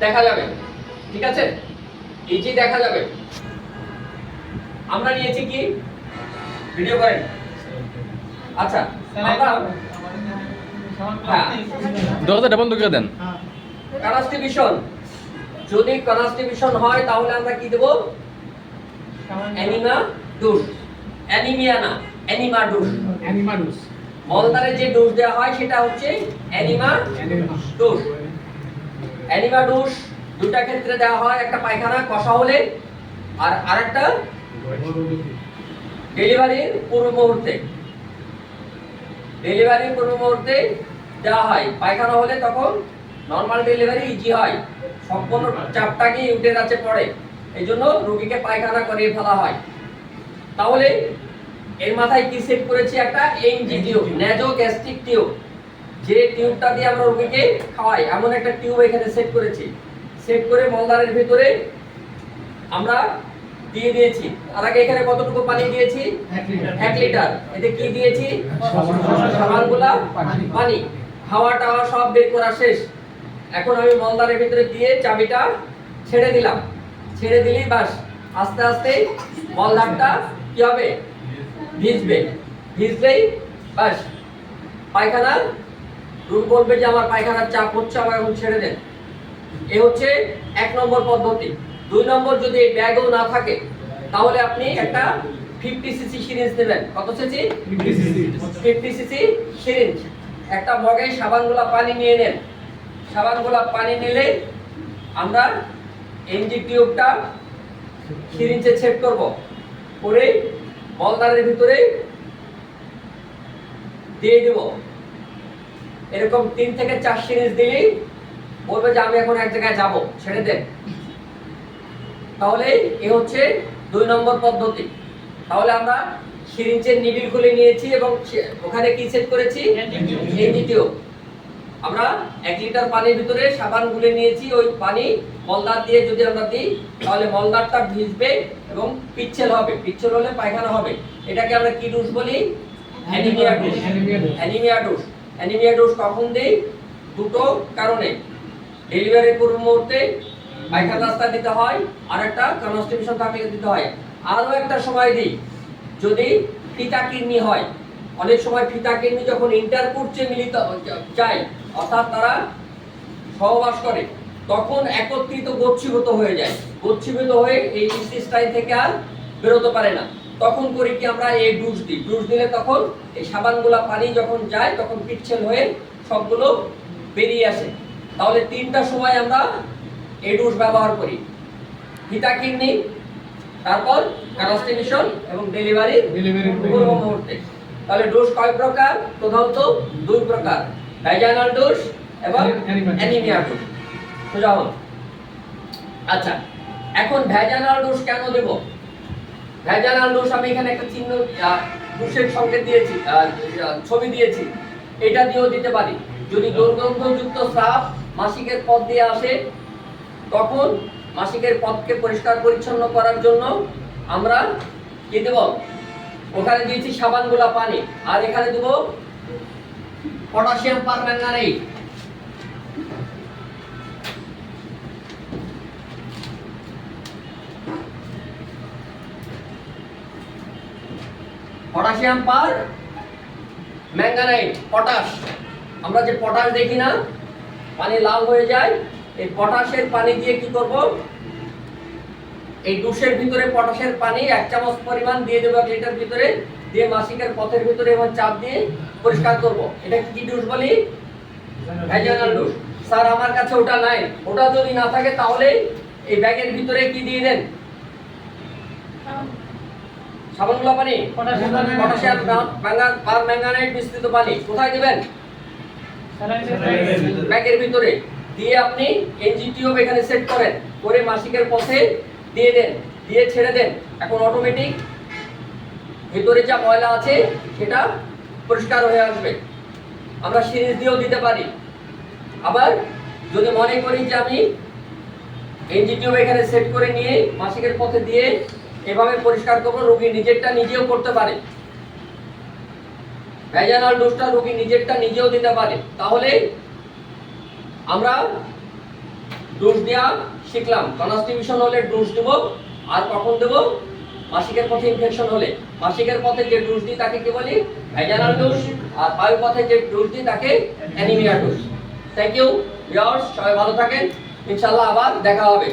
দেখা যাবে, ঠিক আছে, ইজি দেখা যাবে। আমরা নিয়েছি কি ভিডিও করেন। আচ্ছা আমরা দরজাটা বন্ধ করে দেন। কনস্টিটিউশন, যদি কনস্টিটিউশন হয় তাহলে আমরা কি দেব? অ্যানিমা ডোজ। অ্যানিমিয়া না, অ্যানিমা ডোজ। অ্যানিমা ডোজ। মলদারে যে ডোজ দেওয়া হয় সেটা হচ্ছে অ্যানিমা ডোজ। অ্যানিমা ডোজ দুটা ক্ষেত্রে দেওয়া হয়, একটা পায়খানা কষা হলে আর আরেকটা ডেলিভারির পূর্ব মুহূর্তে। ডেলিভারির পূর্ব মুহূর্তে দেওয়া হয়। পায়খানা হলে তখন নর্মাল ডেলিভারি ইজি হয়, সম্পূর্ণ চাপটাকে ইউটেরাসে পড়ে, এই জন্য রোগীকে পায়খানা করিয়ে ফেলা হয়। তাহলে এর মাথায় কি সেট করেছি? একটা এনজি টিউব, নেজো গ্যাস্ট্রিক টিউব, যে টিউবটা দিয়ে আমরা রোগীকে খাওয়াই, এমন একটা টিউব এখানে সেট করেছি। সেট করে মলদারের ভিতরে আমরা দিয়ে দিয়েছি। আর আগে এখানে কতটুকু পানি দিয়েছি? 1 লিটার। এতে কি দিয়েছি? সাবানগুলা পানি। হাওয়া টাওয়া সব বের করা শেষ। এখন আমি মলদারের ভিতরে দিয়ে চাবিটা ছেড়ে দিলাম। ছেড়ে দিলেই বাস আস্তে আস্তে মলদারটা কি হবে? ভিজবে। ভিজলেই বাস পায়খানা, রোগী বলবে যে আমার পায়খানার চাপ হচ্ছে, আমার এখন ছেড়ে দেন। এ হচ্ছে 1 নম্বর পদ্ধতি। 2 নম্বর, যদি এই ব্যাগও না থাকে তাহলে আপনি একটা 50 সিসি সিরিঞ্জ নেবেন। কত সিসি? 50 CC syringe. একটা মগে সাবানগুলা পানি নিয়ে নেন। সাবানগুলা পানি নিলে আমরা এনজি টিউবটা সিরিঞ্জে সেট করব, করে মলদারের ভিতরে দিয়ে দেব। এরকম 3 থেকে 4 সিরিঞ্জ দিলেই বলবে যে আমি এখন এক জায়গায় যাব, ছেড়ে দেন। তাহলে এ হচ্ছে 2 নম্বর পদ্ধতি। তাহলে আমরা সিরিঞ্জের নিডল খুলে নিয়েছি এবং ওখানে কি সেট করেছি? NG tube. আমরা 1 লিটার পানির ভিতরে সাবান গুলে নিয়েছি। ওই পানি মলদার দিয়ে যদি আমরা দিই তাহলে মলদারটা ভিজবে এবং পিচ্ছিল হবে। পিচ্ছিল হলে পায়খানা হবে। এটাকে আমরা কি ডোজ বলি? Anaemia dose. Anaemia dose. Anaemia dose কখন দেই? দুটো কারণে। ডেলিভারির পূর্ব মুহূর্তে পায়খানা রাস্তা দিতে হয়, আর একটা কনস্টিটিউশন থাকলে দিতে হয়। আরো একটা সময় দিই যদি ফিতা কিডনি হয়। অনেক সময় ফিতা কিডনি যখন ইন্টারকোর্সে মিলিত যায়, অর্থাৎ তারা সহবাস করে, তখন একত্রিত গচ্ছিভূত হয়ে যায়। গচ্ছিভূত হয়ে এই ইন্টেস্টাইন থেকে আর বেরোতে পারে না। তখন করি কি আমরা? এই ডোজ দিই। ডোজ দিলে তখন এই সাবানগুলা পানি যখন যায় তখন পিচ্ছিল হয়ে সবগুলো বেরিয়ে আসে। তাহলে 3টা সময় আমরা এই ডোজ ব্যবহার করি: ফিতা কিডনি, তারপর কনস্টিটিউশন এবং ডেলিভারি পূর্ব মুহূর্তে। তাহলে ডোজ কয় প্রকার? প্রধানত 2 প্রকার, ভ্যাজাইনাল ডোজ এবং অ্যানিমিয়া ডোজ। সোজা হল। আচ্ছা, এখন ভ্যাজাইনাল ডোজ কেন দেব? ভ্যাজাইনাল ডোজ আমি এখানে একটা চিহ্ন, ডোজের সংকেত দিয়েছি, ছবি দিয়েছি। এটা দিয়েও দিতে পারি। যদি দুর্গন্ধযুক্ত স্রাব মাসিকের পথ দিয়ে আসে, তখন মাসিকের পথকে পরিষ্কার পরিচ্ছন্ন করার জন্য আমরা কি দেব? ওখানে দিয়েছি সাবানগুলা পানি, আর এখানে দেব পটাশিয়াম পারম্যাঙ্গানেট। পটাশিয়াম পার ম্যাঙ্গানাইট, পটাশ। আমরা যে পটাশ দেখি না, পানি লাল হয়ে যায়, এই পটাশের পানি দিয়ে কি করব? এই ডোজের ভিতরে পটাশের পানি 1 চামচ পরিমাণ দিয়ে দেব 1 লিটার ভিতরে, দিয়ে মাসিকের পথের ভিতরে এবং চাপ দিয়ে পরিষ্কার করব। এটা কি ডোজ বলি? Vaginal dose. স্যার আমার কাছে ওটা নাই। ওটা যদি না থাকে তাহলে এই ব্যাগের ভিতরে কি দিয়ে দেন? সাবানগুলা পানি, পটাশিয়াম পারম্যাঙ্গানেট মিশ্রিত পানি। কোথায় দিবেন? ব্যাগের ভিতরে দিয়ে আপনি এনজি টিউব এখানে সেট করেন, করে মাসিকের পথে দিয়ে দেন, দিয়ে ছেড়ে দেন। এখন অটোমেটিক ভিতরে যা ময়লা আছে সেটা পরিষ্কার হয়ে আসবে। আমরা সিরিঞ্জ দিয়েও দিতে পারি। আবার যদি মনে করি যে আমি এনজি টিউব এখানে সেট করে নিয়ে মাসিকের পথে দিয়ে এভাবে পরিষ্কার করব, রোগী নিজেরটা নিজেও করতে পারে। ভ্যাজাইনাল ডোজটা রোগী নিজেরটা নিজেও দিতে পারে। তাহলে আমরা ডোজ দেওয়া শিখলাম। কনস্টিটিউশন হলে ডোজ দেব, আর কখন দেব? মাসিকের পথে ইনফেকশন হলে। মাসিকের পথে যে ডোজ দিই তাকে কি বলি? Vaginal dose. আর বায়ু পথে যে ডোজ দিই তাকে anaemia dose. Thank you viewers, সবাই ভালো থাকেন, ইনশাআল্লাহ আবার দেখা হবে।